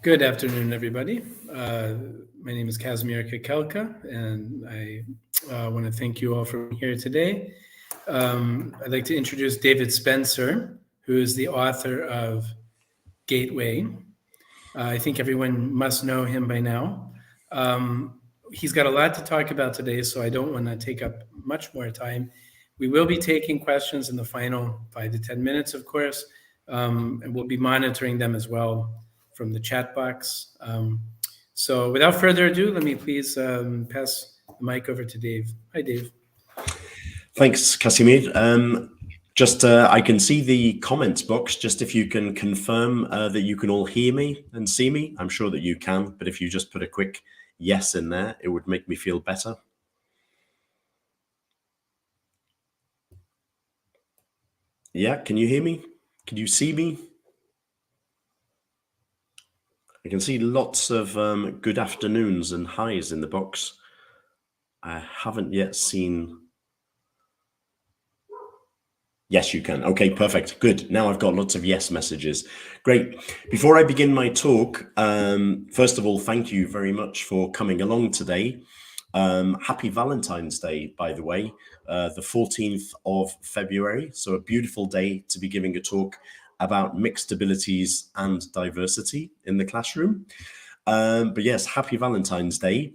Good afternoon, everybody. My name is Kazimir Kakelka, and I want to thank you all for being here today. I'd like to introduce David Spencer, who is the author of Gateway. I think everyone must know him by now. He's got a lot to talk about today, so I don't want to take up much more time. We will be taking questions in the final 5 to 10 minutes, of course, and we'll be monitoring them as well from the chat box. So without further ado, let me please pass the mic over to Dave. Hi, Dave. Thanks, Casimir. I can see the comments box. Just if you can confirm that you can all hear me and see me. I'm sure that you can, but if you just put a quick yes in there, it would make me feel better. Yeah, can you hear me? Can you see me? I can see lots of good afternoons and highs in the box. I haven't yet seen... Yes, you can. Okay, perfect. Good. Now I've got lots of yes messages. Great. Before I begin my talk, first of all, thank you very much for coming along today. Happy Valentine's Day, by the way, the 14th of February. So a beautiful day to be giving a talk about mixed abilities and diversity in the classroom. But yes, happy Valentine's Day.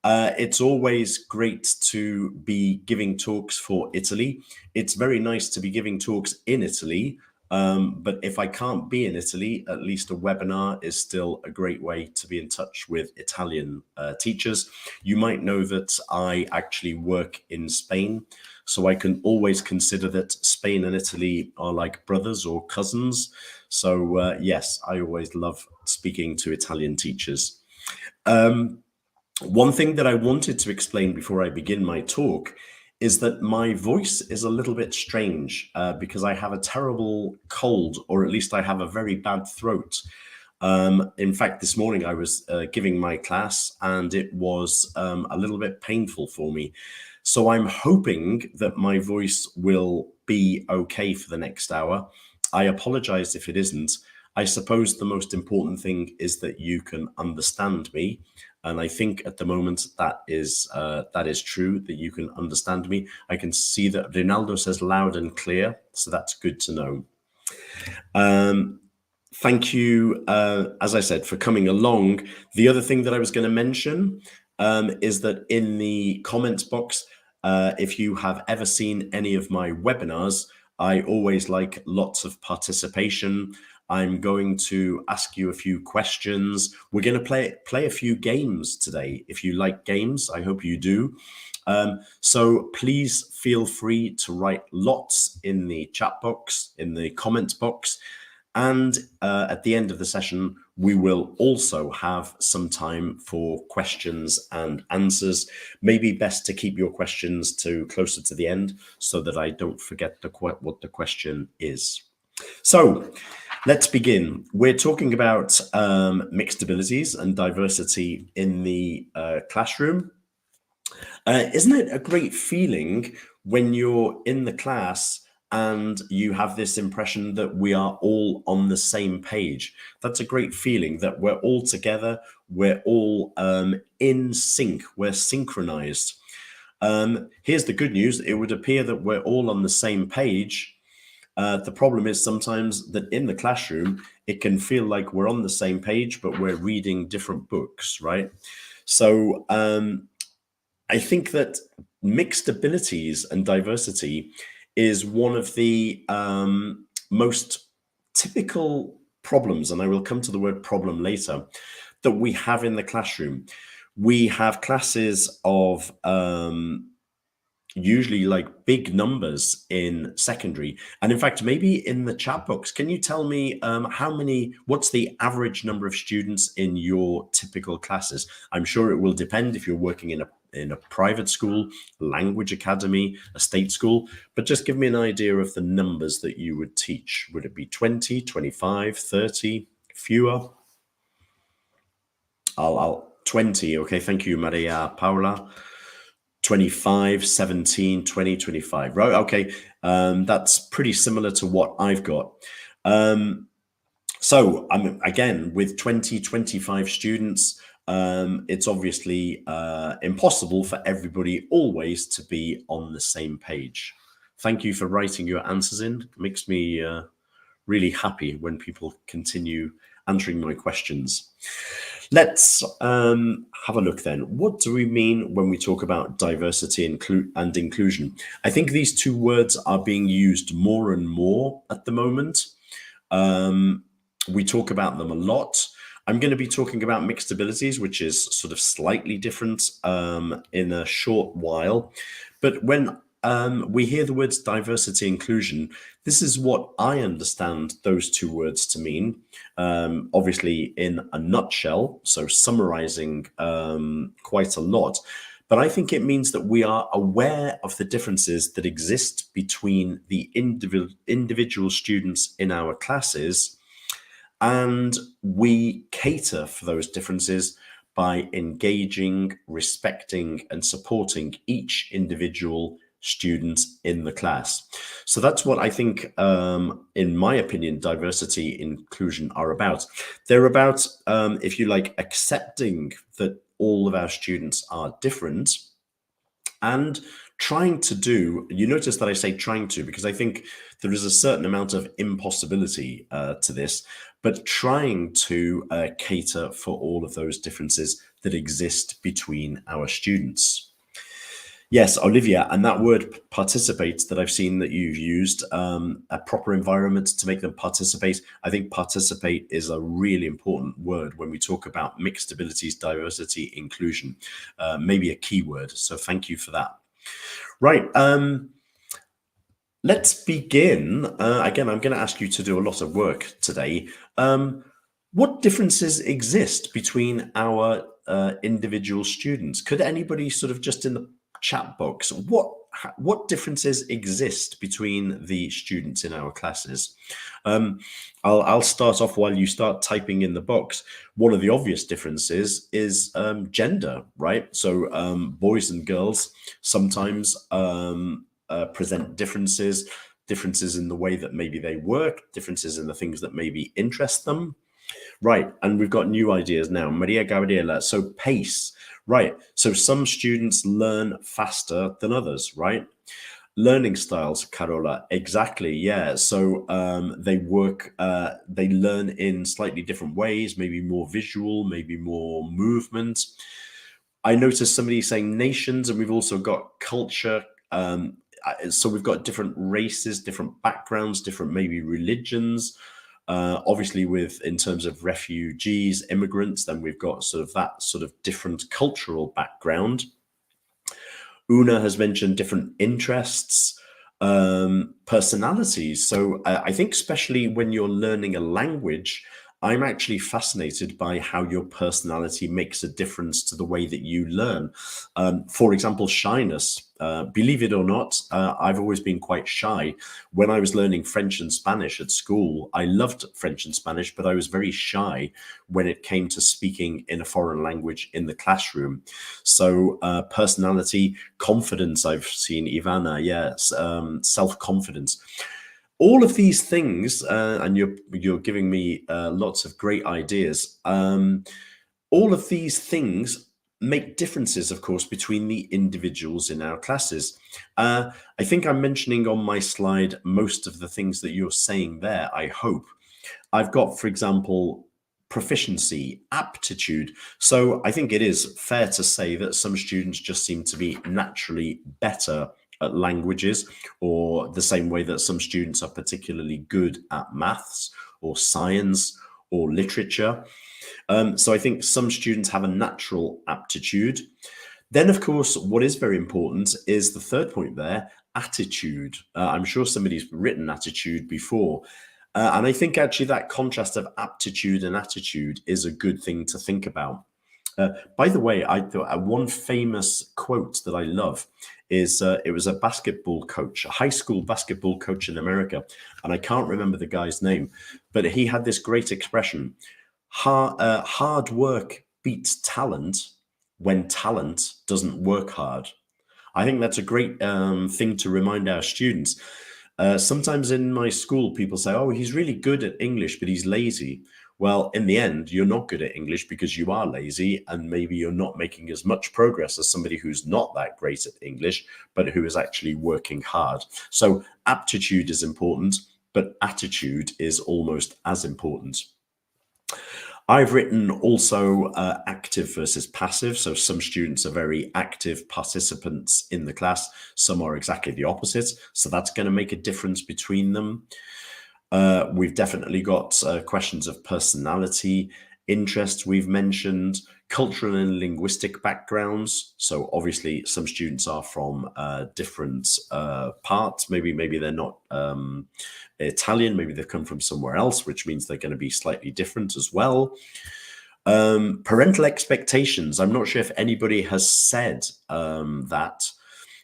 It's always great to be giving talks for Italy. It's very nice to be giving talks in Italy, but if I can't be in Italy, at least a webinar is still a great way to be in touch with Italian teachers. You might know that I actually work in Spain, so I can always consider that Spain and Italy are like brothers or cousins. So yes, I always love speaking to Italian teachers. One thing that I wanted to explain before I begin my talk is that my voice is a little bit strange because I have a terrible cold, or at least I have a very bad throat. In fact, this morning I was giving my class and it was a little bit painful for me. So I'm hoping that my voice will be okay for the next hour. I apologize if it isn't. I suppose the most important thing is that you can understand me. And I think at the moment that is true, that you can understand me. I can see that Rinaldo says loud and clear, so that's good to know. Thank you, as I said, for coming along. The other thing that I was going to mention is that in the comments box, if you have ever seen any of my webinars, I always like lots of participation. I'm going to ask you a few questions. We're going to play a few games today. If you like games, I hope you do. So please feel free to write lots in the chat box, in the comments box. And at the end of the session, we will also have some time for questions and answers. Maybe best to keep your questions to closer to the end so that I don't forget what the question is. So let's begin. We're talking about mixed abilities and diversity in the classroom. Isn't it a great feeling when you're in the class and you have this impression that we are all on the same page? That's a great feeling that we're all together, we're all in sync, we're synchronized. Here's the good news. It would appear that we're all on the same page. The problem is sometimes that in the classroom, it can feel like we're on the same page, but we're reading different books, right? So I think that mixed abilities and diversity is one of the most typical problems, and I will come to the word problem later, that we have in the classroom. We have classes of usually like big numbers in secondary, and in fact maybe in the chat box, can you tell me what's the average number of students in your typical classes? I'm sure it will depend if you're working in a private school, language academy, a state school, but just give me an idea of the numbers that you would teach. Would it be 20, 25, 30, fewer? I'll 20. Okay, thank you, Maria Paula. 25, 17, 20, 25, right? Okay, that's pretty similar to what I've got. So again, with 20, 25 students, it's obviously impossible for everybody always to be on the same page. Thank you for writing your answers in. It makes me really happy when people continue answering my questions. Let's have a look then. What do we mean when we talk about diversity and inclusion? I think these two words are being used more and more at the moment. We talk about them a lot. I'm going to be talking about mixed abilities, which is sort of slightly different in a short while. But when we hear the words diversity inclusion, this is what I understand those two words to mean. Obviously, in a nutshell, so summarizing quite a lot. But I think it means that we are aware of the differences that exist between the individual students in our classes, and we cater for those differences by engaging, respecting, and supporting each individual student in the class. So that's what I think, in my opinion, diversity inclusion are about. They're about, if you like, accepting that all of our students are different and trying to do, you notice that I say trying to, because I think there is a certain amount of impossibility to this, but trying to cater for all of those differences that exist between our students. Yes, Olivia, and that word participate that I've seen that you've used, a proper environment to make them participate. I think participate is a really important word when we talk about mixed abilities, diversity, inclusion, maybe a key word. So thank you for that. Right. Let's begin. Again, I'm going to ask you to do a lot of work today. What differences exist between our individual students? Could anybody sort of just in the chat box, what differences exist between the students in our classes? I'll start off while you start typing in the box. One of the obvious differences is gender, right? So boys and girls sometimes present differences in the way that maybe they work, differences in the things that maybe interest them. Right, and we've got new ideas now. Maria Gabriela, so pace, right. So some students learn faster than others, right? Learning styles, Carola, exactly, yeah. So they learn in slightly different ways, maybe more visual, maybe more movement. I noticed somebody saying nations, and we've also got culture. So we've got different races, different backgrounds, different maybe religions. Obviously, in terms of refugees, immigrants, then we've got sort of that sort of different cultural background. Una has mentioned different interests, personalities. So I think especially when you're learning a language, I'm actually fascinated by how your personality makes a difference to the way that you learn. For example, shyness. Believe it or not, I've always been quite shy. When I was learning French and Spanish at school, I loved French and Spanish, but I was very shy when it came to speaking in a foreign language in the classroom. So personality, confidence, I've seen Ivana, yes, self-confidence. All of these things, and you're giving me lots of great ideas. All of these things make differences, of course, between the individuals in our classes. I think I'm mentioning on my slide most of the things that you're saying there, I hope. I've got, for example, proficiency, aptitude. So I think it is fair to say that some students just seem to be naturally better at languages, or the same way that some students are particularly good at maths or science or literature. So I think some students have a natural aptitude. Then, of course, what is very important is the third point there, attitude. I'm sure somebody's written attitude before. And I think actually that contrast of aptitude and attitude is a good thing to think about. By the way, I thought one famous quote that I love is it was a basketball coach, a high school basketball coach in America, and I can't remember the guy's name, but he had this great expression: hard work beats talent when talent doesn't work hard. I think that's a great thing to remind our students. Sometimes in my school, people say, oh, he's really good at English, but he's lazy. Well, in the end, you're not good at English because you are lazy, and maybe you're not making as much progress as somebody who's not that great at English, but who is actually working hard. So aptitude is important, but attitude is almost as important. I've written also active versus passive. So some students are very active participants in the class. Some are exactly the opposite. So that's going to make a difference between them. We've definitely got questions of personality, interest we've mentioned, cultural and linguistic backgrounds. So obviously some students are from different parts. Maybe they're not Italian, maybe they've come from somewhere else, which means they're going to be slightly different as well. Parental expectations. I'm not sure if anybody has said that,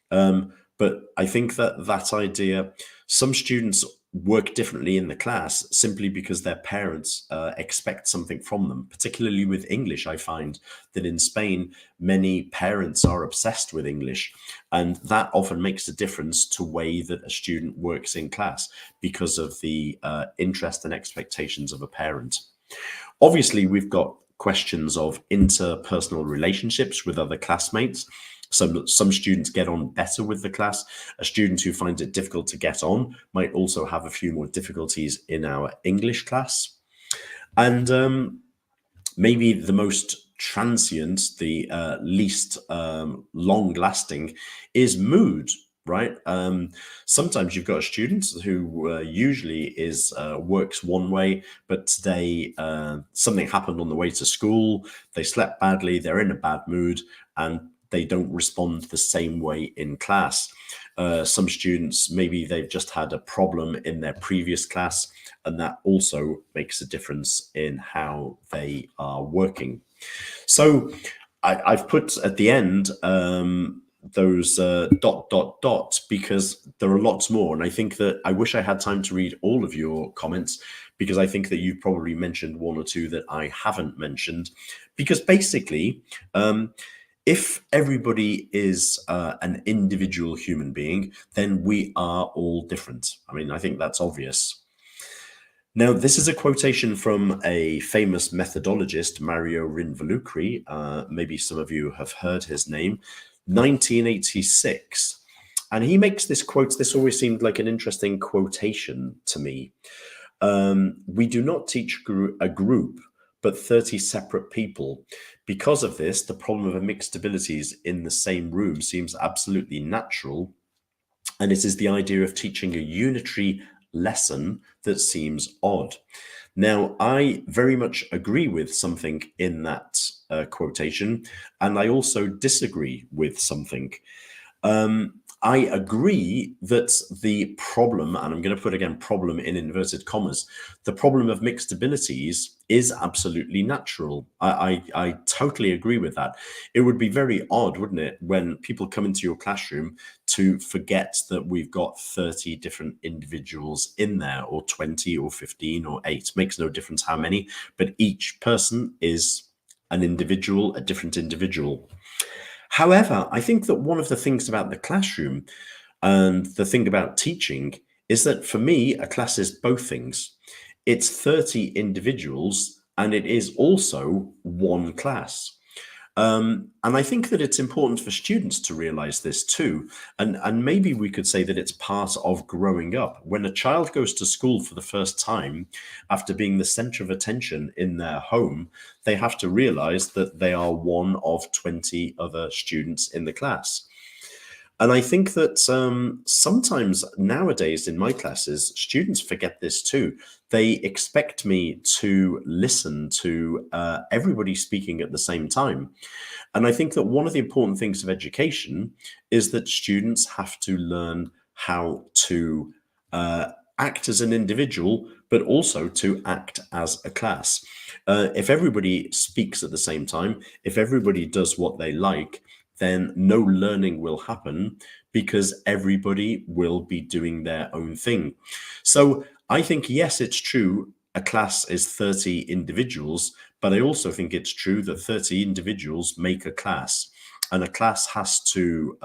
but I think that idea, some students work differently in the class simply because their parents expect something from them. Particularly with English, I find that in Spain, many parents are obsessed with English, and that often makes a difference to the way that a student works in class because of the interest and expectations of a parent. Obviously, we've got questions of interpersonal relationships with other classmates. Some students get on better with the class. A student who finds it difficult to get on might also have a few more difficulties in our English class. And maybe the most transient, the least long-lasting, is mood, right? Sometimes you've got a student who usually works one way, but today something happened on the way to school, they slept badly, they're in a bad mood, and they don't respond the same way in class. Some students, maybe they've just had a problem in their previous class, and that also makes a difference in how they are working. So I've put at the end those ... because there are lots more. And I think that I wish I had time to read all of your comments, because I think that you've probably mentioned one or two that I haven't mentioned. Because basically, if everybody is an individual human being, then we are all different. I mean, I think that's obvious. Now, this is a quotation from a famous methodologist, Mario Rinvolucri. Maybe some of you have heard his name, 1986. And he makes this quote. This always seemed like an interesting quotation to me. We do not teach a group, but 30 separate people. Because of this, the problem of mixed abilities in the same room seems absolutely natural. And it is the idea of teaching a unitary lesson that seems odd. Now, I very much agree with something in that quotation, and I also disagree with something. I agree that the problem, and I'm going to put again problem in inverted commas, the problem of mixed abilities is absolutely natural. I totally agree with that. It would be very odd, wouldn't it, when people come into your classroom to forget that we've got 30 different individuals in there, or 20 or 15 or 8, makes no difference how many, but each person is an individual, a different individual. However, I think that one of the things about the classroom and the thing about teaching is that for me, a class is both things. It's 30 individuals and it is also one class. And I think that it's important for students to realize this too. And maybe we could say that it's part of growing up. When a child goes to school for the first time, after being the center of attention in their home, they have to realize that they are one of 20 other students in the class. And I think that sometimes nowadays in my classes, students forget this too. They expect me to listen to everybody speaking at the same time. And I think that one of the important things of education is that students have to learn how to act as an individual, but also to act as a class. If everybody speaks at the same time, if everybody does what they like, then no learning will happen, because everybody will be doing their own thing. So I think, yes, it's true, a class is 30 individuals, but I also think it's true that 30 individuals make a class, and a class has to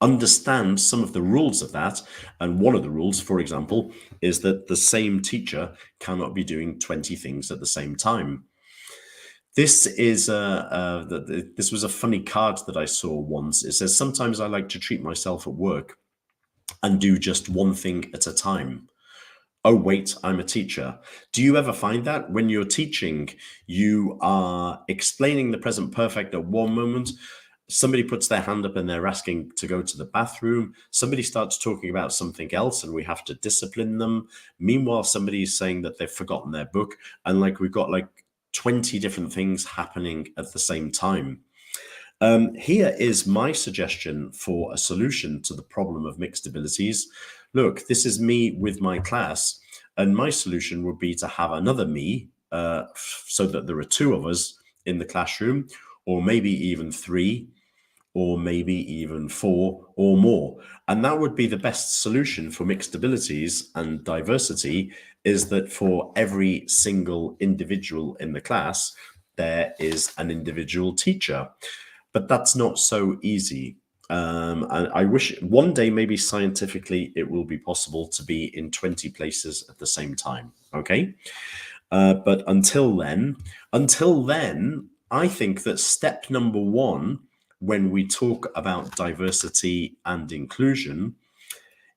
understand some of the rules of that. And one of the rules, for example, is that the same teacher cannot be doing 20 things at the same time. This is this was a funny card that I saw once. It says, sometimes I like to treat myself at work and do just one thing at a time. Oh, wait, I'm a teacher. Do you ever find that when you're teaching, you are explaining the present perfect at one moment, somebody puts their hand up and they're asking to go to the bathroom, somebody starts talking about something else and we have to discipline them. Meanwhile, somebody is saying that they've forgotten their book, and like we've got like 20 different things happening at the same time. Here is my suggestion for a solution to the problem of mixed abilities. Look, this is me with my class, and my solution would be to have another me, so that there are two of us in the classroom, or maybe even three, or maybe even four or more. And that would be the best solution for mixed abilities and diversity, is that for every single individual in the class, there is an individual teacher. But that's not so easy. And I wish one day, maybe scientifically, it will be possible to be in 20 places at the same time. Okay. But until then, I think that step number one, when we talk about diversity and inclusion,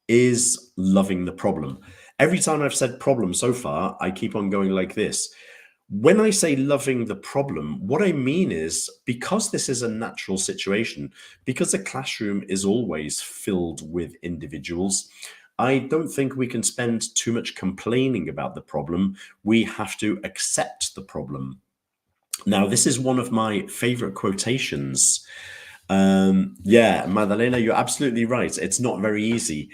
is loving the problem. Every time I've said problem so far, I keep on going like this. When I say loving the problem, what I mean is, because this is a natural situation, because the classroom is always filled with individuals, I don't think we can spend too much complaining about the problem. We have to accept the problem. Now, this is one of my favorite quotations. Yeah, Madalena, you're absolutely right. It's not very easy.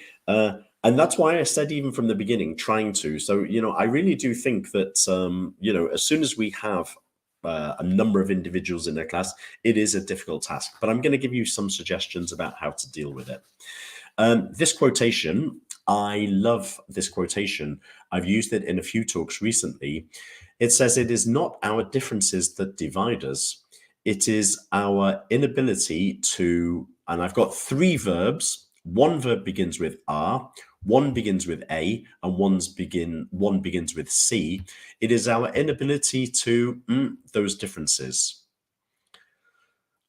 And that's why I said, even from the beginning, trying to. So, I really do think that, as soon as we have a number of individuals in a class, it is a difficult task. But I'm going to give you some suggestions about how to deal with it. This quotation, I love this quotation. I've used it in a few talks recently. It says, "It is not our differences that divide us. It is our inability to," and I've got three verbs. One verb begins with R, one begins with A, and one begins with C. It is our inability to those differences.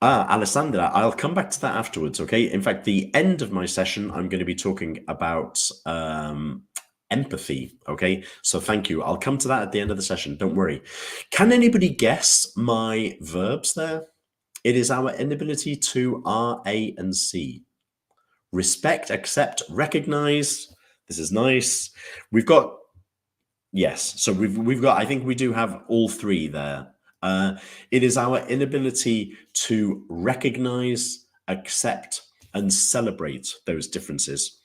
Alessandra, I'll come back to that afterwards, okay? In fact, the end of my session, I'm going to be talking about empathy, okay? So thank you. I'll come to that at the end of the session. Don't worry. Can anybody guess my verbs there? It is our inability to R, A, and C. Respect, accept, recognize. This is nice. We've got, yes. So we've got, I think we do have all three there. It is our inability to recognize, accept, and celebrate those differences.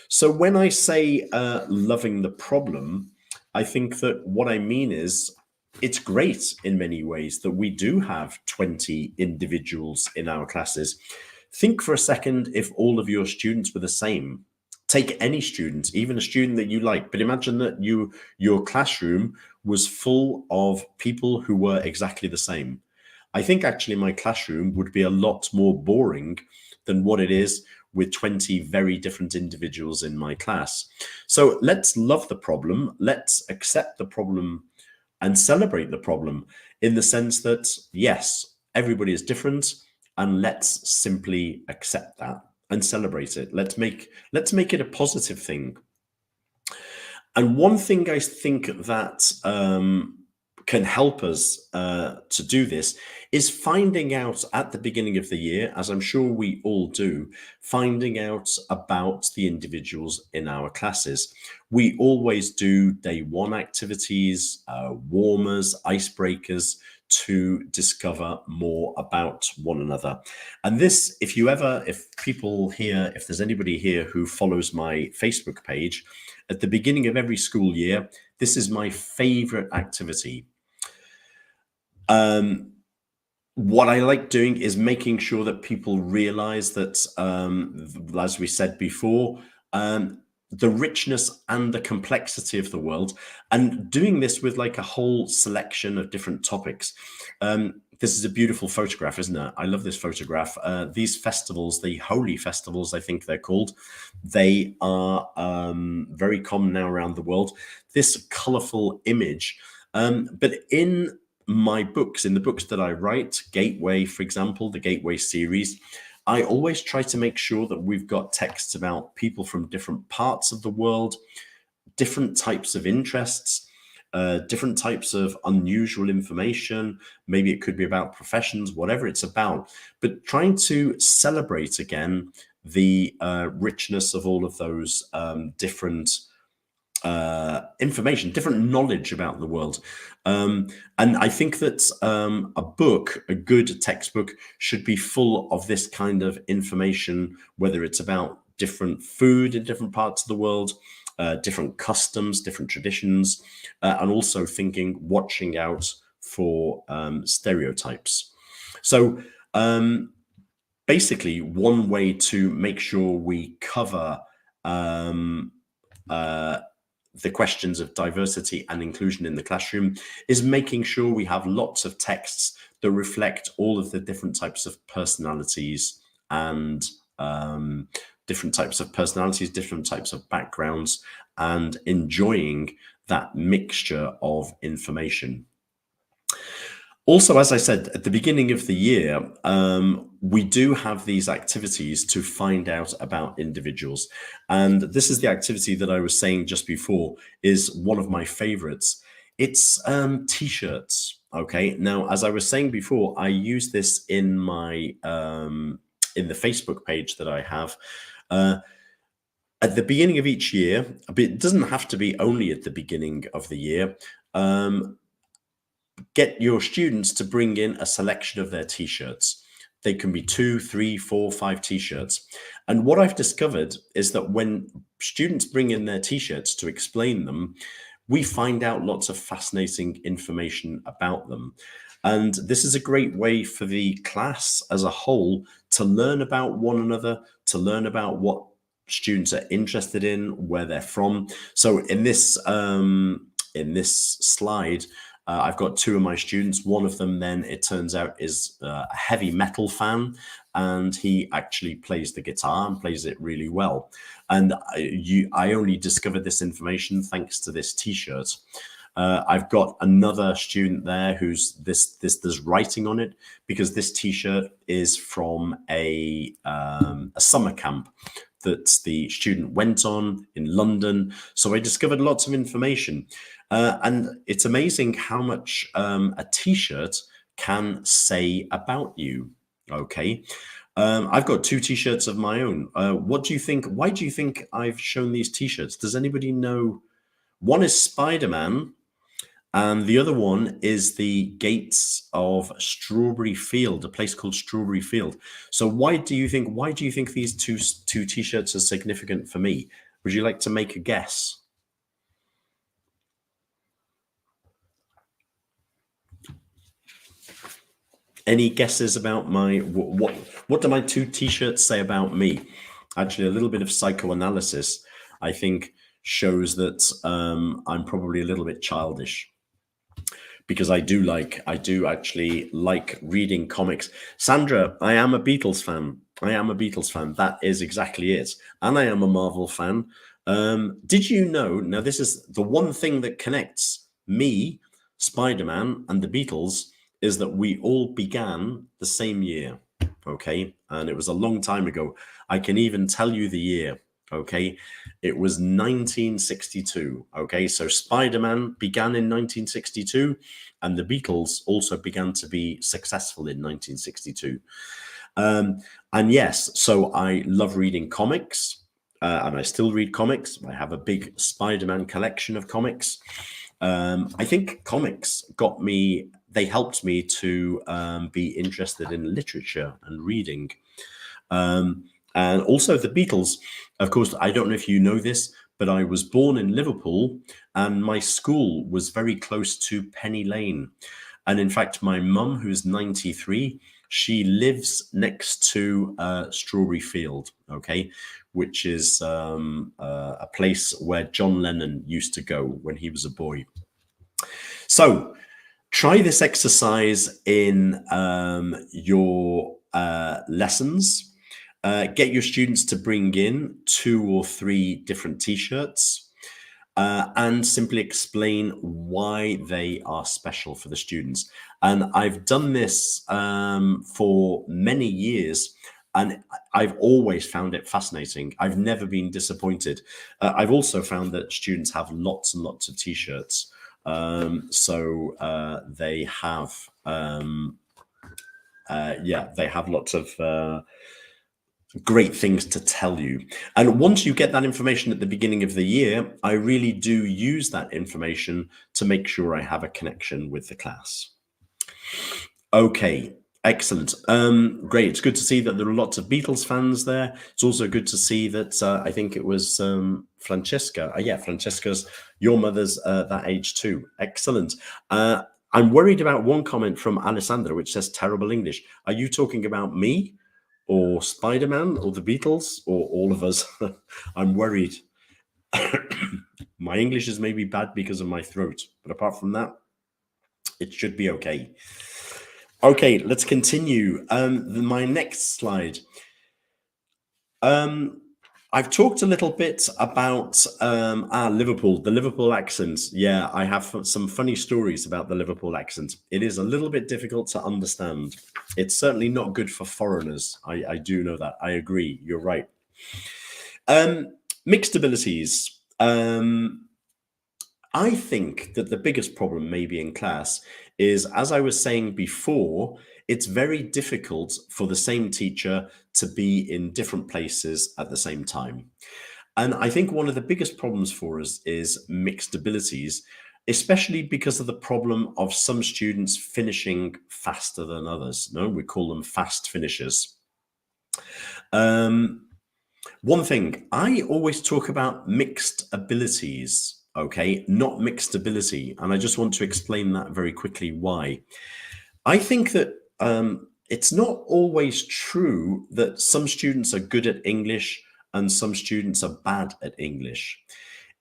So when I say loving the problem, I think that what I mean is, it's great in many ways that we do have 20 individuals in our classes. Think for a second if all of your students were the same. Take any student, even a student that you like, but imagine that your classroom was full of people who were exactly the same. I think actually my classroom would be a lot more boring than what it is with 20 very different individuals in my class. So let's love the problem. Let's accept the problem and celebrate the problem, in the sense that, yes, everybody is different, and let's simply accept that and celebrate it. Let's make it a positive thing. And one thing I think that can help us to do this is finding out at the beginning of the year, as I'm sure we all do, finding out about the individuals in our classes. We always do day one activities, warmers, icebreakers, to discover more about one another. And this, if there's anybody here who follows my Facebook page, at the beginning of every school year, this is my favorite activity. What I like doing is making sure that people realize that, as we said before, the richness and the complexity of the world, and doing this with like a whole selection of different topics. this is a beautiful photograph, isn't it? I love this photograph. These festivals, the holy festivals, I think they're called, they are very common now around the world. This colorful image, but in my books, in the books that I write, Gateway, for example, the Gateway series, I always try to make sure that we've got texts about people from different parts of the world, different types of interests, different types of unusual information. Maybe it could be about professions, whatever it's about, but trying to celebrate again the richness of all of those different information, different knowledge about the world. And I think that a book, a good textbook, should be full of this kind of information, whether it's about different food in different parts of the world, different customs, different traditions, and also watching out for stereotypes. So basically, one way to make sure we cover the questions of diversity and inclusion in the classroom is making sure we have lots of texts that reflect all of the different types of personalities and different types of backgrounds, and enjoying that mixture of information. Also, as I said at the beginning of the year, we do have these activities to find out about individuals. And this is the activity that I was saying just before is one of my favorites. It's T-shirts. Okay. Now, as I was saying before, I use this in my in the Facebook page that I have. At the beginning of each year, but it doesn't have to be only at the beginning of the year, get your students to bring in a selection of their T-shirts. They can be 2, 3, 4, 5 T-shirts. And what I've discovered is that when students bring in their T-shirts to explain them, we find out lots of fascinating information about them. And this is a great way for the class as a whole to learn about one another, to learn about what students are interested in, where they're from. So in this slide, I've got 2 of my students. One of them, then, it turns out, is a heavy metal fan, and he actually plays the guitar and plays it really well. And I only discovered this information thanks to this T-shirt. I've got another student there who's there's writing on it because this T-shirt is from a summer camp that the student went on in London. So I discovered lots of information. And it's amazing how much a T-shirt can say about you. Okay. I've got 2 T-shirts of my own. What do you think? Why do you think I've shown these T-shirts? Does anybody know? One is Spider-Man, and the other one is the gates of Strawberry Field, a place called Strawberry Field. So why do you think these two T-shirts are significant for me? Would you like to make a guess? Any guesses about what do my 2 T-shirts say about me? Actually, a little bit of psychoanalysis, I think, shows that I'm probably a little bit childish, because I do actually like reading comics. Sandra, I am a Beatles fan. That is exactly it. And I am a Marvel fan. Did you know, now this is the one thing that connects me, Spider-Man, and the Beatles, is that we all began the same year, okay? And it was a long time ago. I can even tell you the year, okay? It was 1962, okay? So Spider-Man began in 1962, and the Beatles also began to be successful in 1962. And yes, so I love reading comics, and I still read comics. I have a big Spider-Man collection of comics. I think comics they helped me to be interested in literature and reading. And also the Beatles, of course, I don't know if you know this, but I was born in Liverpool and my school was very close to Penny Lane. And in fact, my mum, who's 93, she lives next to Strawberry Field, okay, which is a place where John Lennon used to go when he was a boy. So Try this exercise in your lessons. Get your students to bring in 2 or 3 different t-shirts and simply explain why they are special for the students. And I've done this for many years, and I've always found it fascinating. I've never been disappointed. I've also found that students have lots and lots of t-shirts. So they have, they have lots of great things to tell you. And once you get that information at the beginning of the year, I really do use that information to make sure I have a connection with the class. Okay, excellent. Great. It's good to see that there are lots of Beatles fans there. It's also good to see that I think it was Francesca. Francesca's, your mother's that age too. Excellent. I'm worried about one comment from Alessandra, which says terrible English. Are you talking about me, or Spider-Man, or the Beatles, or all of us? I'm worried. My English is maybe bad because of my throat, but apart from that, it should be okay. Okay, let's continue. My next slide. I've talked a little bit about Liverpool, the Liverpool accent. Yeah, I have some funny stories about the Liverpool accent. It is a little bit difficult to understand. It's certainly not good for foreigners. I do know that. I agree. You're right. Mixed abilities. I think that the biggest problem maybe in class is, as I was saying before, it's very difficult for the same teacher to be in different places at the same time. And I think one of the biggest problems for us is mixed abilities, especially because of the problem of some students finishing faster than others. No, we call them fast finishers. One thing, I always talk about mixed abilities, okay, not mixed ability. And I just want to explain that very quickly why. I think that it's not always true that some students are good at English and some students are bad at English.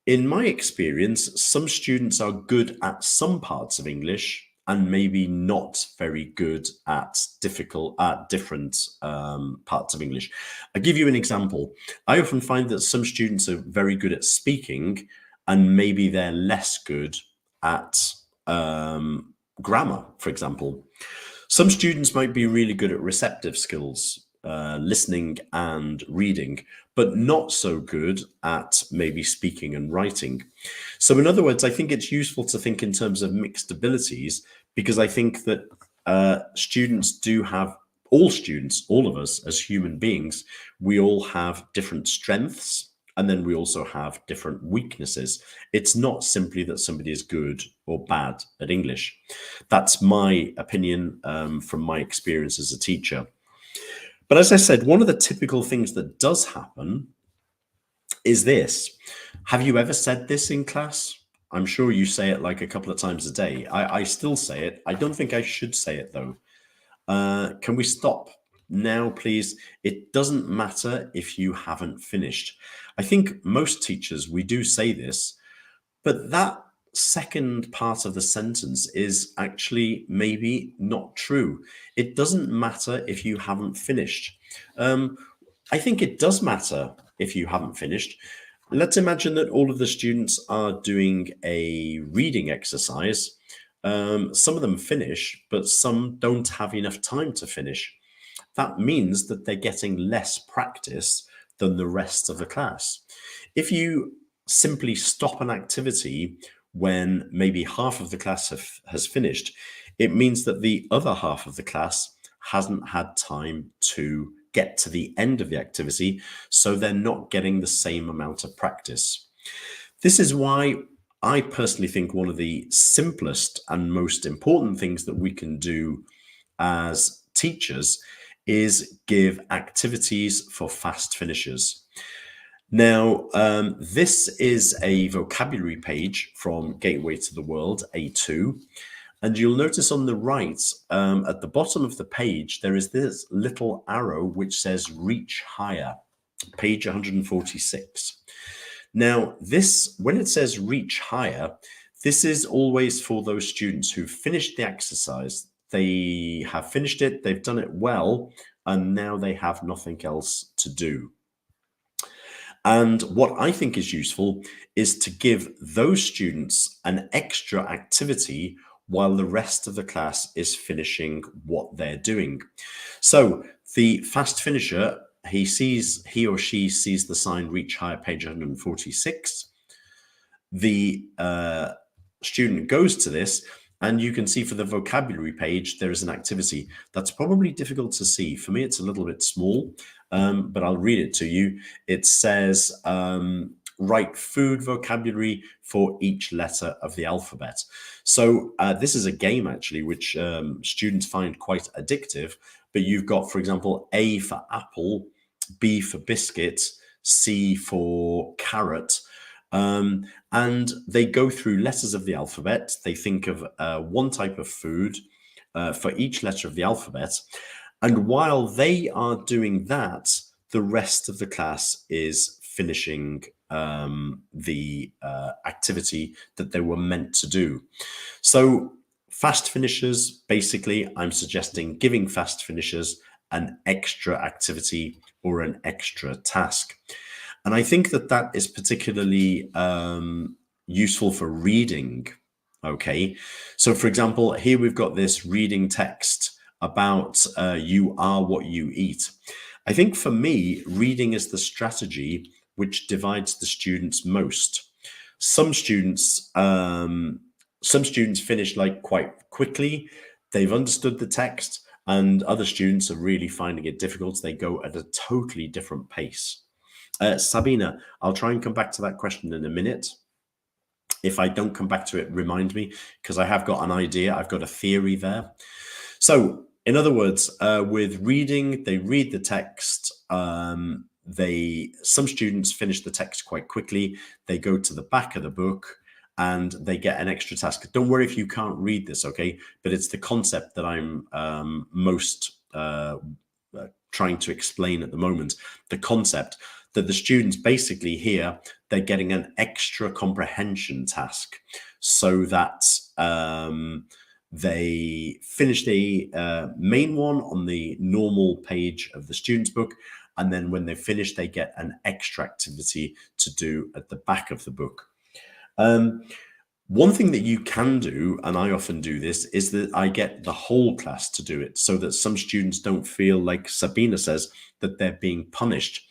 In my experience, some students are good at some parts of English and maybe not very good at different parts of English. I'll give you an example. I often find that some students are very good at speaking and maybe they're less good at grammar, for example. Some students might be really good at receptive skills, listening and reading, but not so good at maybe speaking and writing. So in other words, I think it's useful to think in terms of mixed abilities, because I think that students do have, all students, all of us as human beings, we all have different strengths, and then we also have different weaknesses. It's not simply that somebody is good or bad at English. That's my opinion from my experience as a teacher. But as I said, one of the typical things that does happen is this. Have you ever said this in class? I'm sure you say it like a couple of times a day. I still say it. I don't think I should say it, though. Can we stop now, please? It doesn't matter if you haven't finished. I think most teachers, we do say this, but that second part of the sentence is actually maybe not true. It doesn't matter if you haven't finished. I think it does matter if you haven't finished. Let's imagine that all of the students are doing a reading exercise. Some of them finish, but some don't have enough time to finish. That means that they're getting less practice than the rest of the class. If you simply stop an activity when maybe half of the class has finished, it means that the other half of the class hasn't had time to get to the end of the activity, so they're not getting the same amount of practice. This is why I personally think one of the simplest and most important things that we can do as teachers is give activities for fast finishers. Now, this is a vocabulary page from Gateway to the World, A2. And you'll notice on the right, at the bottom of the page, there is this little arrow which says reach higher, page 146. Now, this, when it says reach higher, This is always for those students who finished the exercise. They have finished it, they've done it well, and now they have nothing else to do. And what I think is useful is to give those students an extra activity while the rest of the class is finishing what they're doing. So the fast finisher, he or she sees the sign reach higher, page 146. The student goes to this, and you can see for the vocabulary page, there is an activity that's probably difficult to see. For me, it's a little bit small, but I'll read it to you. It says, write food vocabulary for each letter of the alphabet. So this is a game, actually, which students find quite addictive. But you've got, for example, A for apple, B for biscuit, C for carrot. And they go through letters of the alphabet. They think of one type of food for each letter of the alphabet. And while they are doing that, the rest of the class is finishing the activity that they were meant to do. So fast finishers, basically, I'm suggesting giving fast finishers an extra activity or an extra task. And I think that that is particularly useful for reading. Okay, so for example, here we've got this reading text about you are what you eat. I think for me, reading is the strategy which divides the students most. Some students finish like quite quickly. They've understood the text, and other students are really finding it difficult. They go at a totally different pace. Sabina, I'll try and come back to that question in a minute. If I don't come back to it, remind me, because I have got an idea. I've got a theory there. So in other words, with reading, they read the text. Some students finish the text quite quickly. They go to the back of the book and they get an extra task. Don't worry if you can't read this, okay? But it's the concept that I'm most trying to explain at the moment. The concept that the students basically here, they're getting an extra comprehension task so that they finish the main one on the normal page of the student's book. And then when they finish, they get an extra activity to do at the back of the book. One thing that you can do, and I often do this, is that I get the whole class to do it so that some students don't feel, like Sabina says, that they're being punished.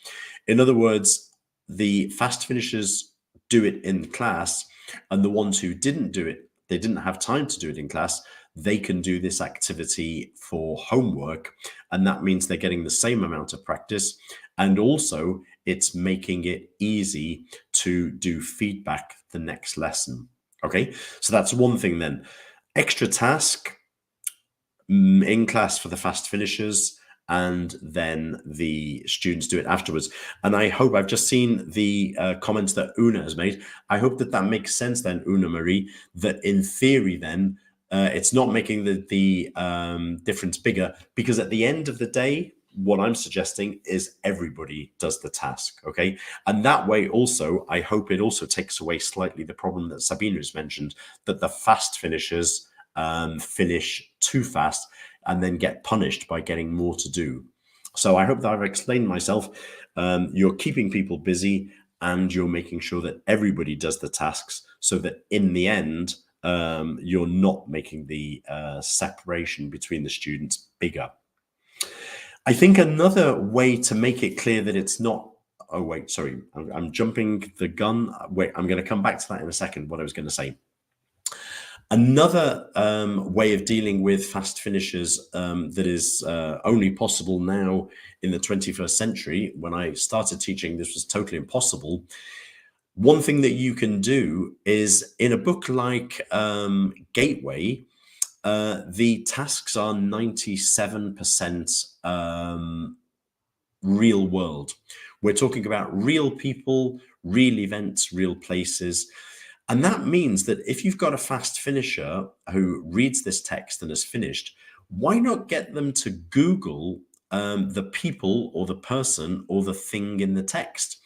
In other words, the fast finishers do it in class, and the ones who didn't do it, they didn't have time to do it in class, they can do this activity for homework, and that means they're getting the same amount of practice, and also it's making it easy to do feedback the next lesson. Okay, so that's one thing then. Extra task in class for the fast finishers, and then the students do it afterwards. And I hope, I've just seen the comments that Una has made. I hope that that makes sense then, Una Marie, that in theory then, it's not making the difference bigger, because at the end of the day, what I'm suggesting is everybody does the task, okay? And that way also, I hope it also takes away slightly the problem that Sabina has mentioned, that the fast finishers finish too fast and then get punished by getting more to do. So I hope that I've explained myself. You're keeping people busy and you're making sure that everybody does the tasks so that in the end, you're not making the separation between the students bigger. I think another way to make it clear that it's not, oh wait, sorry, I'm jumping the gun. Wait, I'm going to come back to that in a second, what I was going to say. Another way of dealing with fast finishers that is only possible now in the 21st century. When I started teaching, this was totally impossible. One thing that you can do is, in a book like Gateway, the tasks are 97% real world. We're talking about real people, real events, real places. And that means that if you've got a fast finisher who reads this text and has finished, why not get them to Google the people or the person or the thing in the text?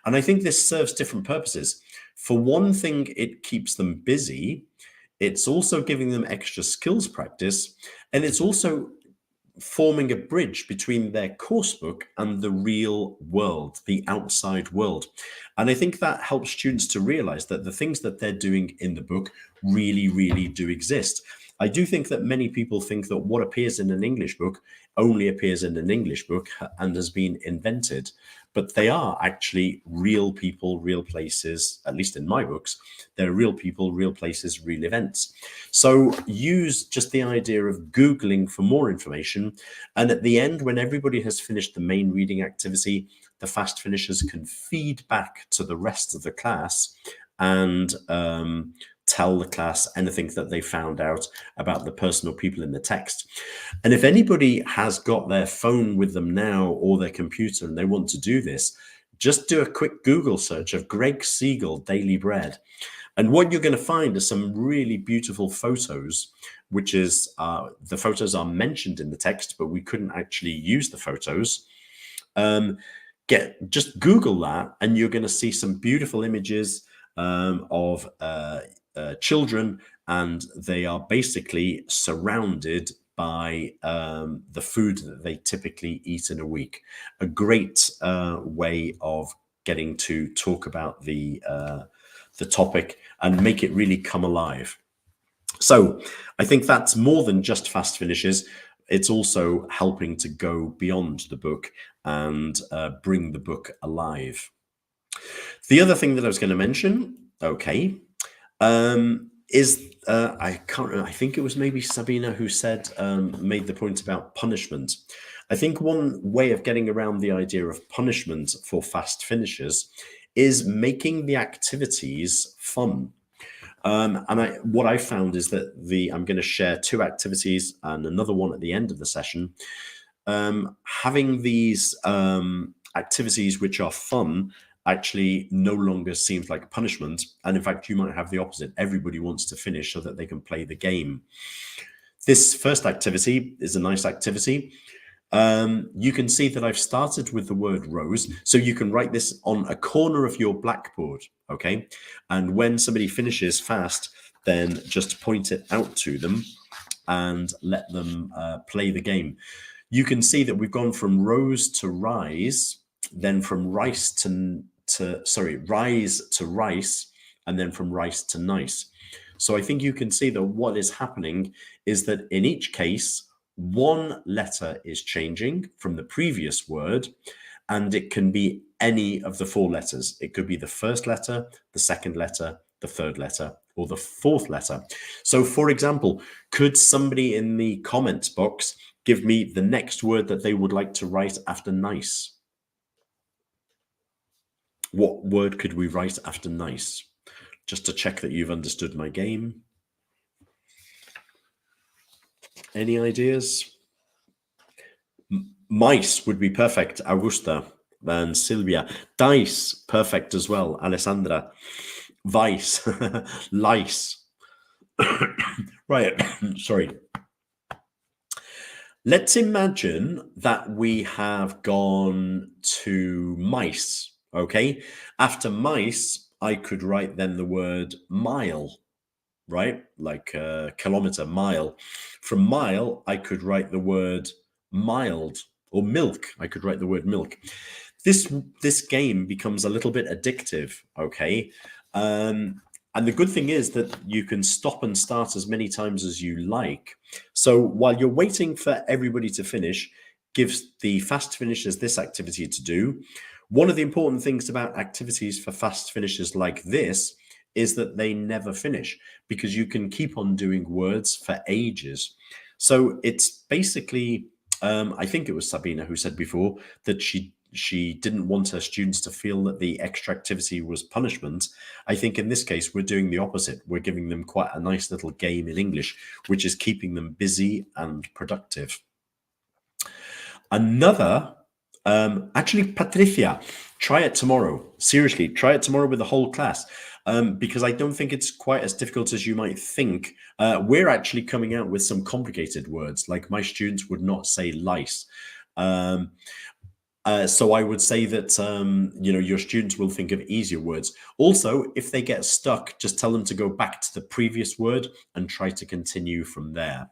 And I think this serves different purposes. For one thing, it keeps them busy. It's also giving them extra skills practice, and it's also forming a bridge between their course book and the real world, the outside world. And I think that helps students to realize that the things that they're doing in the book really, really do exist. I do think that many people think that what appears in an English book only appears in an English book and has been invented, but they are actually real people, real places, at least in my books. They're real people, real places, real events. So use just the idea of Googling for more information. And at the end, when everybody has finished the main reading activity, the fast finishers can feed back to the rest of the class and tell the class anything that they found out about the person or people in the text. And if anybody has got their phone with them now or their computer and they want to do this, just do a quick Google search of Greg Siegel Daily Bread. And what you're going to find are some really beautiful photos, which is the photos are mentioned in the text, but we couldn't actually use the photos. Just Google that, and you're going to see some beautiful images of children, and they are basically surrounded by the food that they typically eat in a week. A great way of getting to talk about the topic and make it really come alive. So I think that's more than just fast finishes. It's also helping to go beyond the book and bring the book alive. The other thing that I was going to mention, is I think it was maybe Sabina who said, made the point about punishment. I think one way of getting around the idea of punishment for fast finishers is making the activities fun. What I found is that I'm going to share 2 activities and another one at the end of the session. Having these activities which are fun actually no longer seems like a punishment. And in fact, you might have the opposite. Everybody wants to finish so that they can play the game. This first activity is a nice activity. You can see that I've started with the word rose. So you can write this on a corner of your blackboard, okay? And when somebody finishes fast, then just point it out to them and let them play the game. You can see that we've gone from rose to rise, then from rise to rice, and then from rice to nice. So I think you can see that what is happening is that in each case, one letter is changing from the previous word, and it can be any of the 4 letters. It could be the first letter, the second letter, the third letter, or the fourth letter. So for example, could somebody in the comments box give me the next word that they would like to write after nice? What word could we write after nice? Just to check that you've understood my game. Any ideas? Mice would be perfect, Augusta and Sylvia. Dice, perfect as well, Alessandra. Vice, lice. Right, sorry. Let's imagine that we have gone to mice, okay? After mice, I could write then the word mile, right? Like kilometer, mile. From mile, I could write the word mild, or milk. I could write the word milk. This game becomes a little bit addictive, okay? And the good thing is that you can stop and start as many times as you like. So while you're waiting for everybody to finish, gives the fast finishers this activity to do. One of the important things about activities for fast finishers like this is that they never finish, because you can keep on doing words for ages. So it's basically, I think it was Sabina who said before that she didn't want her students to feel that the extra activity was punishment. I think in this case, we're doing the opposite. We're giving them quite a nice little game in English, which is keeping them busy and productive. Another, actually, Patricia, try it tomorrow. Seriously, try it tomorrow with the whole class, because I don't think it's quite as difficult as you might think. We're actually coming out with some complicated words, like my students would not say lice. So I would say that your students will think of easier words. Also, if they get stuck, just tell them to go back to the previous word and try to continue from there.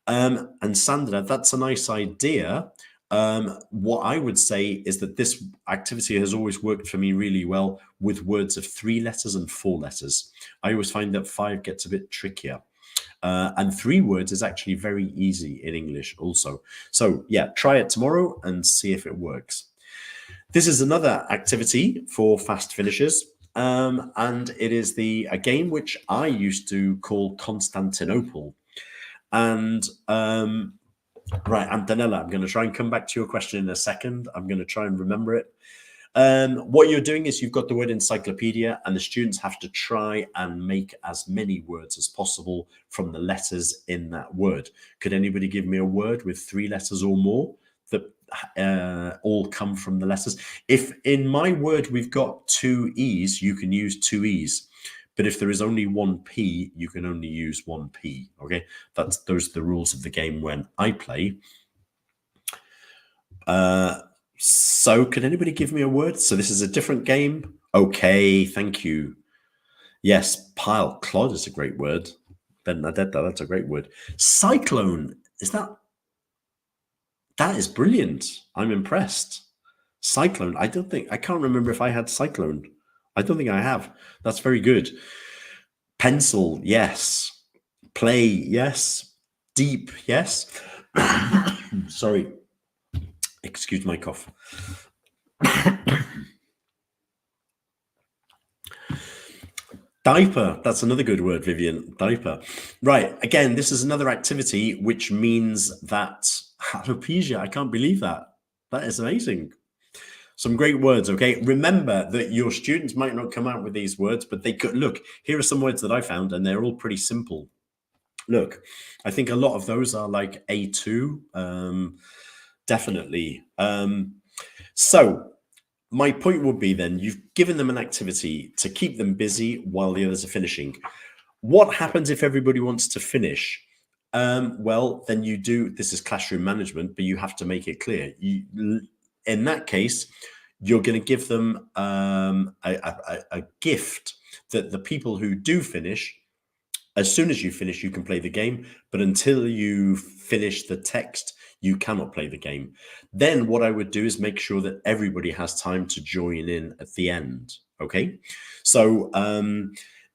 And Sandra, that's a nice idea. What I would say is that this activity has always worked for me really well with words of 3 letters and 4 letters. I always find that 5 gets a bit trickier. And 3 words is actually very easy in English also. So yeah, try it tomorrow and see if it works. This is another activity for fast finishers. And it is a game which I used to call Constantinople. And right, Antonella, I'm going to try and come back to your question in a second. I'm going to try and remember it. What you're doing is you've got the word encyclopedia, and the students have to try and make as many words as possible from the letters in that word. Could anybody give me a word with 3 letters or more that all come from the letters? If in my word we've got 2 E's, you can use 2 E's. But if there is only 1 P, you can only use 1 P. Okay, those are the rules of the game when I play. So can anybody give me a word? So this is a different game. Okay, thank you. Yes, pile. Clod is a great word. Benedetta, that's a great word. Cyclone, that is brilliant. I'm impressed. Cyclone, I can't remember if I had cyclone. I don't think I have. That's very good. Pencil, yes. Play, yes. Deep, yes. Sorry. Excuse my cough. Diaper, that's another good word, Vivian. Diaper. Right, again, this is another activity which means that alopecia, I can't believe that. That is amazing. Some great words, okay? Remember that your students might not come out with these words, but they could. Look, here are some words that I found, and they're all pretty simple. Look, I think a lot of those are like A2, definitely. So my point would be then, you've given them an activity to keep them busy while the others are finishing. What happens if everybody wants to finish? Well, then you do, this is classroom management, but you have to make it clear. In that case, you're going to give them a gift that the people who do finish, as soon as you finish, you can play the game. But until you finish the text, you cannot play the game. Then what I would do is make sure that everybody has time to join in at the end. Okay. So,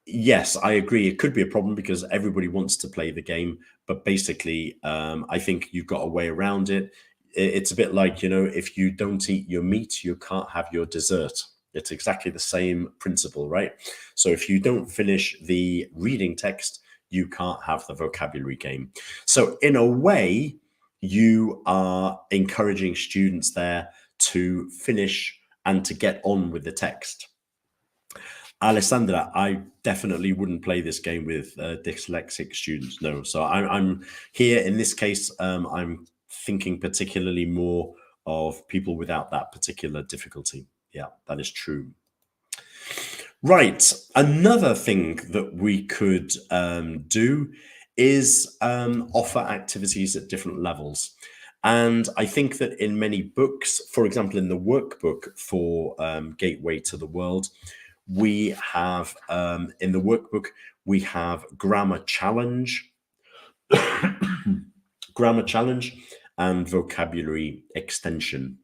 yes, I agree. It could be a problem because everybody wants to play the game. But basically, I think you've got a way around it. It's a bit like, if you don't eat your meat, you can't have your dessert. It's exactly the same principle, right? So if you don't finish the reading text, you can't have the vocabulary game. So in a way, you are encouraging students there to finish and to get on with the text. Alessandra, I definitely wouldn't play this game with dyslexic students. No. So I'm here in this case, I'm thinking particularly more of people without that particular difficulty. Yeah, that is true. Right. Another thing that we could do is offer activities at different levels. And I think that in many books, for example, in the workbook for Gateway to the World, we have, in the workbook, we have grammar challenge, grammar challenge and vocabulary extension.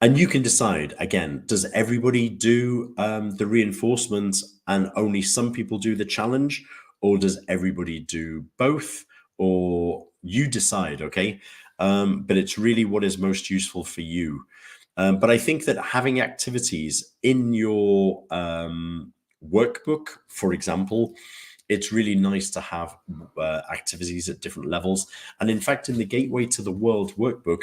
And you can decide, again, does everybody do the reinforcements and only some people do the challenge? Or does everybody do both? Or you decide, okay? But it's really what is most useful for you. But I think that having activities in your workbook, for example, it's really nice to have activities at different levels. And in fact, in the Gateway to the World workbook,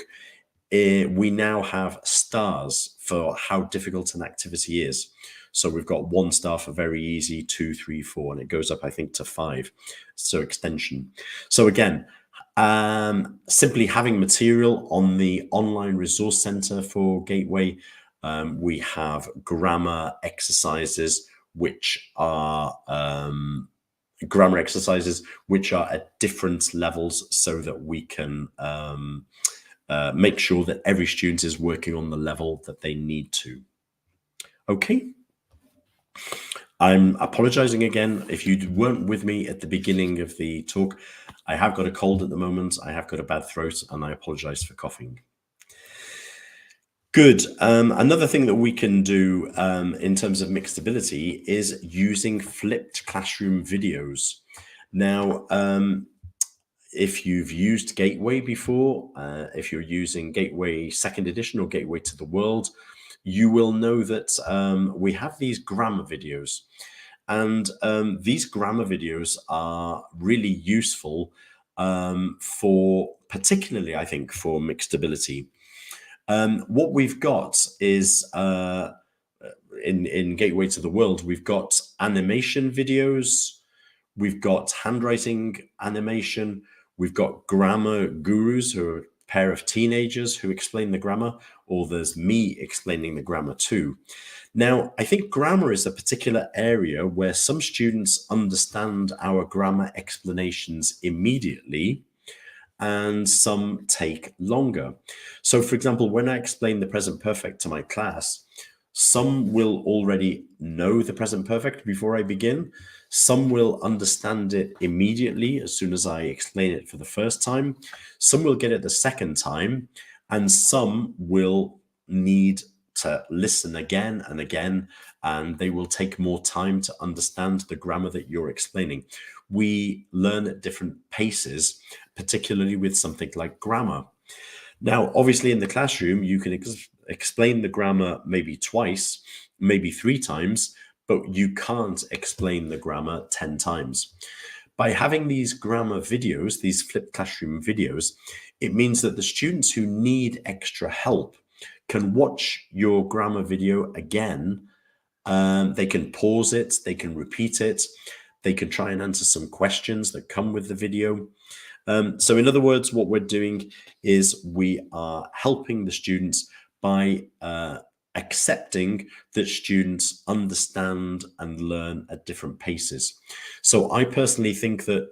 we now have stars for how difficult an activity is. So we've got 1 star for very easy, 2, 3, 4, and it goes up, I think, to 5. So extension. So again, simply having material on the online resource center for Gateway. We have grammar exercises, which are at different levels so that we can make sure that every student is working on the level that they need to. Okay. I'm apologizing again if you weren't with me at the beginning of the talk. I have got a cold at the moment. I have got a bad throat, and I apologize for coughing. Good. Another thing that we can do in terms of mixed ability is using flipped classroom videos. Now, if you've used Gateway before, if you're using Gateway 2nd edition or Gateway to the World, you will know that we have these grammar videos. And these grammar videos are really useful for, particularly, I think, for mixed ability. What we've got is, in Gateway to the World, we've got animation videos, we've got handwriting animation, we've got grammar gurus who are a pair of teenagers who explain the grammar, or there's me explaining the grammar too. Now, I think grammar is a particular area where some students understand our grammar explanations immediately, and some take longer. So, for example, when I explain the present perfect to my class, some will already know the present perfect before I begin. Some will understand it immediately as soon as I explain it for the first time. Some will get it the second time, and some will need to listen again and again, and they will take more time to understand the grammar that you're explaining. We learn at different paces, particularly with something like grammar. Now, obviously, in the classroom, you can explain the grammar maybe twice, maybe 3 times, but you can't explain the grammar 10 times. By having these grammar videos, these flipped classroom videos, it means that the students who need extra help can watch your grammar video again. They can pause it, they can repeat it, they can try and answer some questions that come with the video. So in other words, what we're doing is we are helping the students by accepting that students understand and learn at different paces. So I personally think that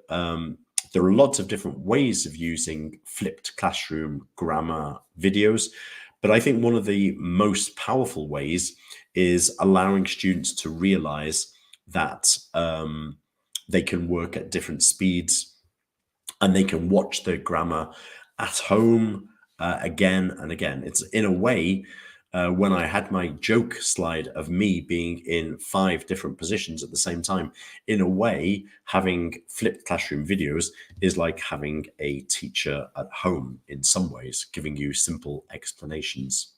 there are lots of different ways of using flipped classroom grammar videos, but I think one of the most powerful ways is allowing students to realize that they can work at different speeds, and they can watch the grammar at home again and again. It's in a way, when I had my joke slide of me being in 5 different positions at the same time, in a way, having flipped classroom videos is like having a teacher at home in some ways, giving you simple explanations.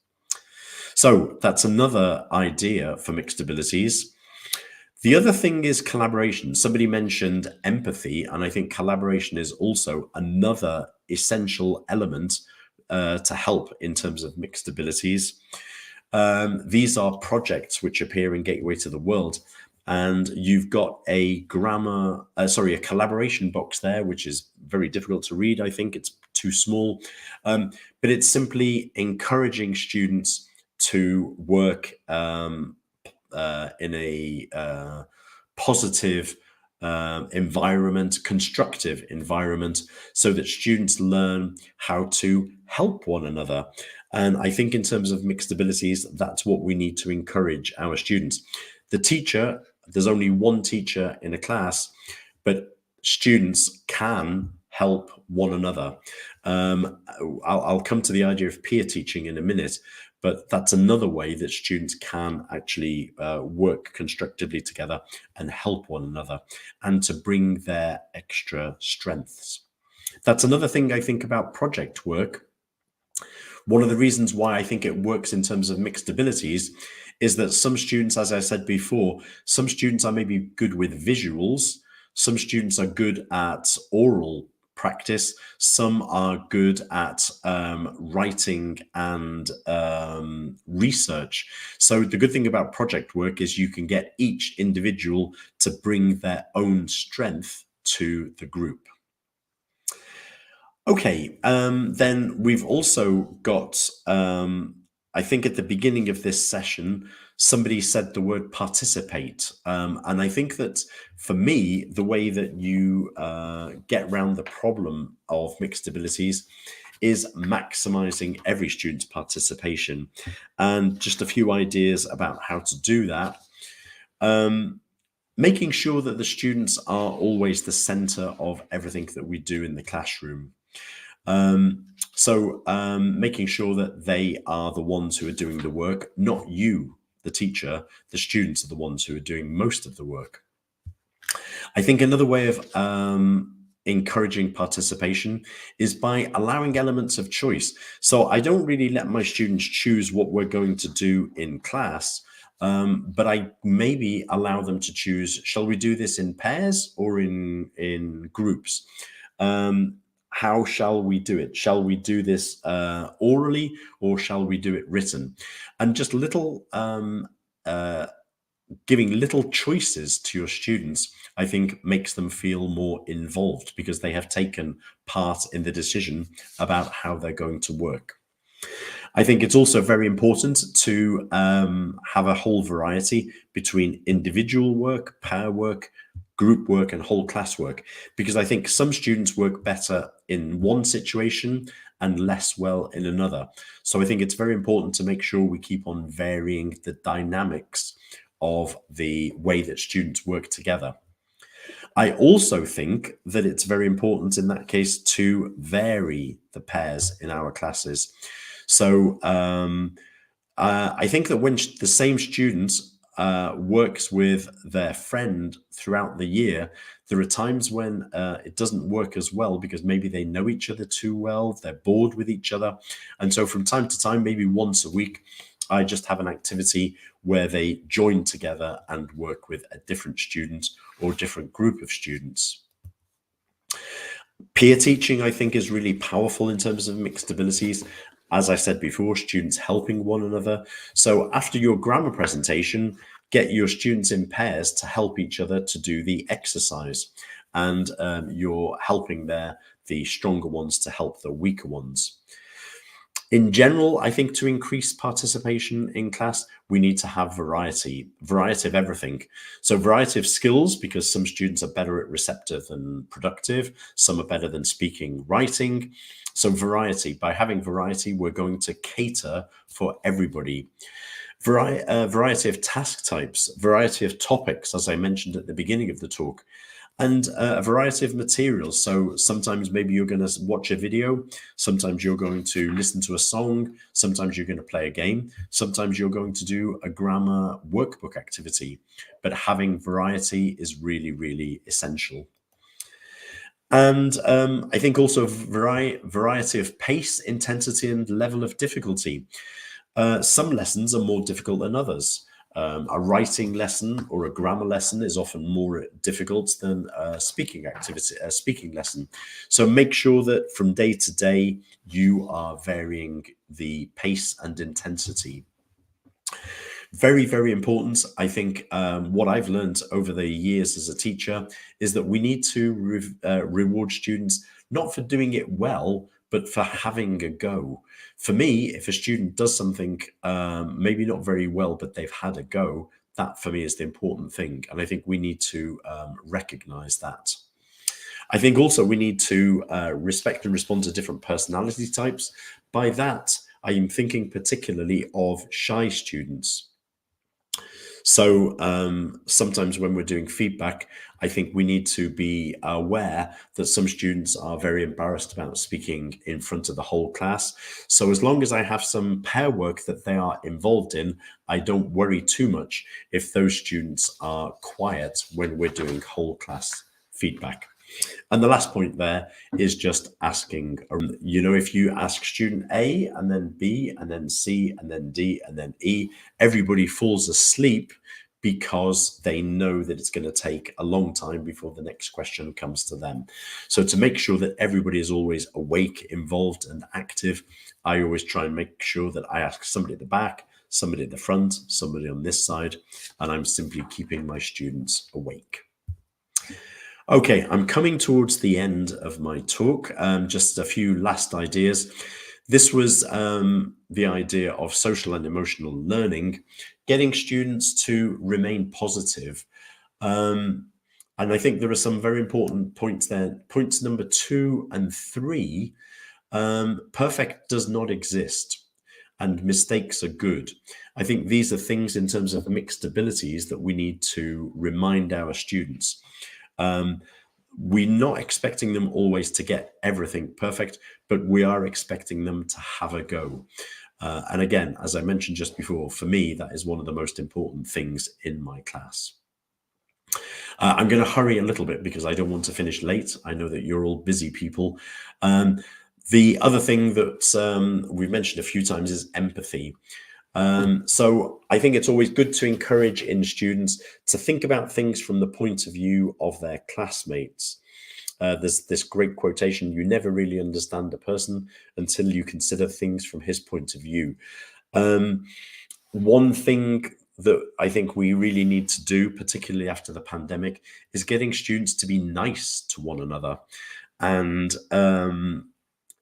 So that's another idea for mixed abilities. The other thing is collaboration. Somebody mentioned empathy, and I think collaboration is also another essential element to help in terms of mixed abilities. These are projects which appear in Gateway to the World, and you've got a collaboration box there, which is very difficult to read. I think it's too small, but it's simply encouraging students to work in a positive environment, constructive environment, so that students learn how to help one another. And I think in terms of mixed abilities, that's what we need to encourage our students. The teacher, there's only one teacher in a class, but students can help one another. I'll come to the idea of peer teaching in a minute, but that's another way that students can actually work constructively together and help one another, and to bring their extra strengths. That's another thing I think about project work. One of the reasons why I think it works in terms of mixed abilities is that some students, as I said before, some students are maybe good with visuals, some students are good at oral practice, some are good at writing and research. So the good thing about project work is you can get each individual to bring their own strength to the group. Okay, then we've also got, I think at the beginning of this session, somebody said the word participate. And I think that for me, the way that you get around the problem of mixed abilities is maximizing every student's participation. And just a few ideas about how to do that. Making sure that the students are always the center of everything that we do in the classroom. Making sure that they are the ones who are doing the work, not you, the teacher. The students are the ones who are doing most of the work. I think another way of encouraging participation is by allowing elements of choice. So I don't really let my students choose what we're going to do in class, but I maybe allow them to choose, shall we do this in pairs or in groups? How shall we do it? Shall we do this orally, or shall we do it written? And just little giving little choices to your students, I think, makes them feel more involved because they have taken part in the decision about how they're going to work. I think it's also very important to have a whole variety between individual work, pair work, group work, and whole class work, because I think some students work better in one situation and less well in another. So I think it's very important to make sure we keep on varying the dynamics of the way that students work together. I also think that it's very important in that case to vary the pairs in our classes. So I think that when the same student works with their friend throughout the year, there are times when it doesn't work as well because maybe they know each other too well, they're bored with each other. And so from time to time, maybe once a week, I just have an activity where they join together and work with a different student or different group of students. Peer teaching, I think, is really powerful in terms of mixed abilities. As I said before, students helping one another. So after your grammar presentation, get your students in pairs to help each other to do the exercise. And you're helping the stronger ones to help the weaker ones. In general, I think to increase participation in class, we need to have variety of everything. So variety of skills, because some students are better at receptive than productive. Some are better than speaking, writing. So variety, by having variety, we're going to cater for everybody. Variety of task types, variety of topics, as I mentioned at the beginning of the talk, and a variety of materials. So sometimes maybe you're going to watch a video, sometimes you're going to listen to a song, sometimes you're going to play a game, sometimes you're going to do a grammar workbook activity. But having variety is really, really essential. And I think also variety of pace, intensity, and level of difficulty. Some lessons are more difficult than others. A writing lesson or a grammar lesson is often more difficult than a speaking lesson. So make sure that from day to day, you are varying the pace and intensity. Very, very important. I think what I've learned over the years as a teacher is that we need to reward students, not for doing it well, but for having a go. For me, if a student does something maybe not very well, but they've had a go, that for me is the important thing. And I think we need to recognize that. I think also we need to respect and respond to different personality types. By that, I am thinking particularly of shy students. So sometimes when we're doing feedback, I think we need to be aware that some students are very embarrassed about speaking in front of the whole class. So as long as I have some pair work that they are involved in, I don't worry too much if those students are quiet when we're doing whole class feedback. And the last point there is just asking, if you ask student A and then B and then C and then D and then E, everybody falls asleep because they know that it's going to take a long time before the next question comes to them. So to make sure that everybody is always awake, involved and active, I always try and make sure that I ask somebody at the back, somebody at the front, somebody on this side, and I'm simply keeping my students awake. Okay, I'm coming towards the end of my talk. Just a few last ideas. This was the idea of social and emotional learning, getting students to remain positive. And I think there are some very important points there. Points number 2 and 3 Perfect does not exist, and mistakes are good. I think these are things in terms of mixed abilities that we need to remind our students. We're not expecting them always to get everything perfect, but we are expecting them to have a go. And again, as I mentioned just before, for me, that is one of the most important things in my class. I'm going to hurry a little bit because I don't want to finish late. I know that you're all busy people. The other thing that we've mentioned a few times is empathy. So I think it's always good to encourage in students to think about things from the point of view of their classmates. There's this great quotation: you never really understand a person until you consider things from his point of view. One thing that I think we really need to do, particularly after the pandemic, is getting students to be nice to one another. And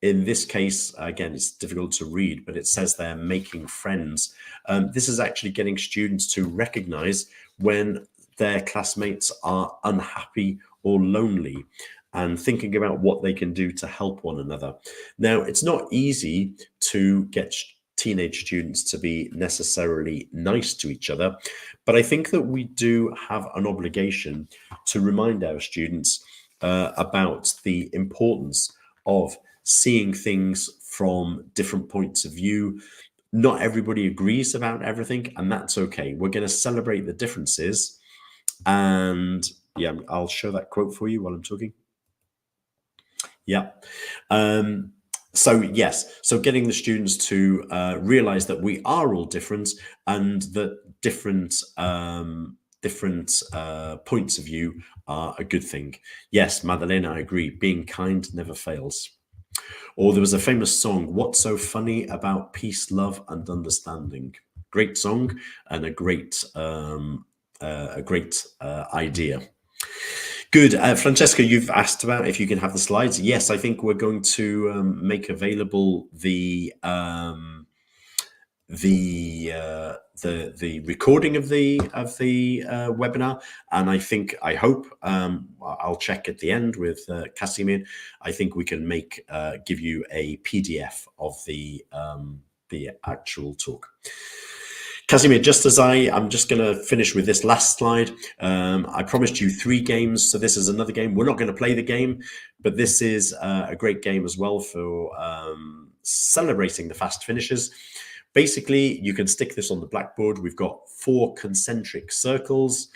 in this case, again, it's difficult to read, but it says they're making friends. This is actually getting students to recognize when their classmates are unhappy or lonely and thinking about what they can do to help one another. Now, it's not easy to get teenage students to be necessarily nice to each other, but I think that we do have an obligation to remind our students about the importance of seeing things from different points of view. Not everybody agrees about everything, and that's okay. We're going to celebrate the differences. And yeah, I'll show that quote for you while I'm talking. Yeah. So yes, so getting the students to realize that we are all different and that different points of view are a good thing. Yes, Madalena, I agree. Being kind never fails. Or there was a famous song, "What's so funny about peace, love, and understanding?" Great song and a great idea. Good. Francesca, you've asked about if you can have the slides. Yes, I think we're going to make available the recording of the webinar, and I hope I'll check at the end with Casimir. I think we can give you a PDF of the actual talk. Casimir, just as I'm just going to finish with this last slide. I promised you 3 games, so this is another game. We're not going to play the game, but this is a great game as well for celebrating the fast finishes. Basically, you can stick this on the blackboard. We've got 4 concentric circles,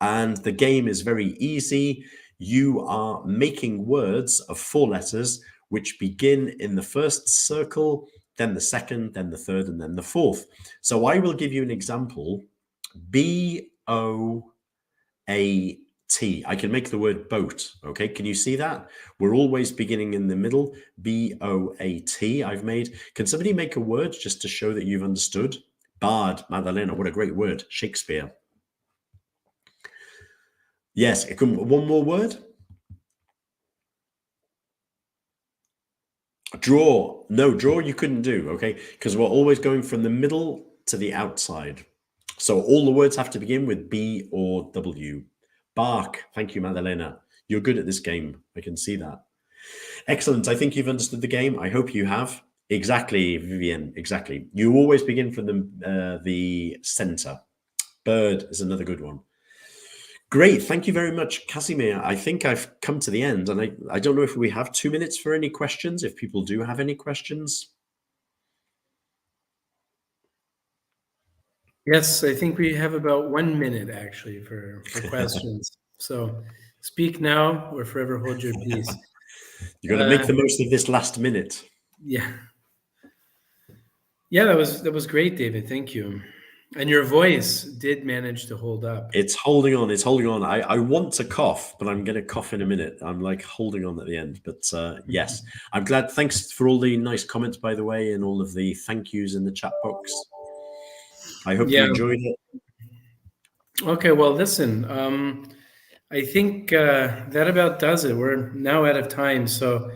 and the game is very easy. You are making words of 4 letters which begin in the first circle, then the second, then the third, and then the fourth. So I will give you an example. B-O-A-T. I can make the word boat. Okay, can you see that? We're always beginning in the middle. B-O-A-T I've made. Can somebody make a word just to show that you've understood? Bard, Madalena, what a great word. Shakespeare. Yes, one more word. Draw. No, draw you couldn't do, okay? Because we're always going from the middle to the outside. So all the words have to begin with B or W. Bark. Thank you, Madalena. You're good at this game. I can see that. Excellent. I think you've understood the game. I hope you have. Exactly, Vivienne. Exactly. You always begin from the center. Bird is another good one. Great. Thank you very much, Casimir. I think I've come to the end, and I don't know if we have 2 minutes for any questions, if people do have any questions. Yes, I think we have about 1 minute actually for questions. So speak now or forever hold your peace. You're going to make the most of this last minute. Yeah. Yeah, that was great, David. Thank you. And your voice did manage to hold up. It's holding on. It's holding on. I want to cough, but I'm going to cough in a minute. I'm like holding on at the end. But yes, I'm glad. Thanks for all the nice comments, by the way, and all of the thank yous in the chat box. I hope you enjoyed it. Okay, well, listen, I think that about does it. We're now out of time. So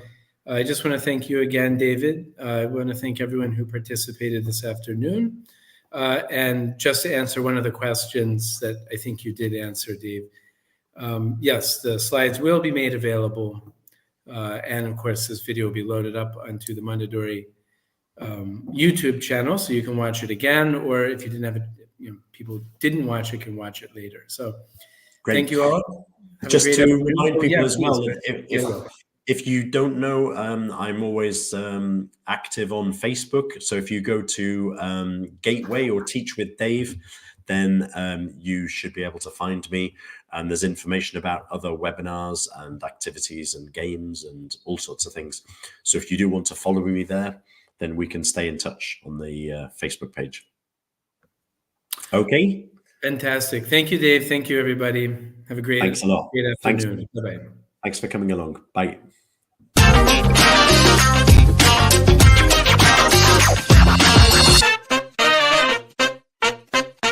I just want to thank you again, David. I want to thank everyone who participated this afternoon. And just to answer one of the questions that I think you did answer, Dave. Yes, the slides will be made available And of course, this video will be loaded up onto the Mondadori YouTube channel, so you can watch it again, or if you didn't have it, people didn't watch it, can watch it later. So Great. thank you all. Have Just to afternoon. remind people as well, please. if you don't know, I'm always active on Facebook. So if you go to Gateway or Teach with Dave, then you should be able to find me. And there's information about other webinars and activities and games and all sorts of things. So if you do want to follow me there, then we can stay in touch on the Facebook page. Okay. Fantastic. Thank you, Dave. Thank you, everybody. Have a great, Thanks a lot. great afternoon. Bye-bye. Thanks for coming along. Bye.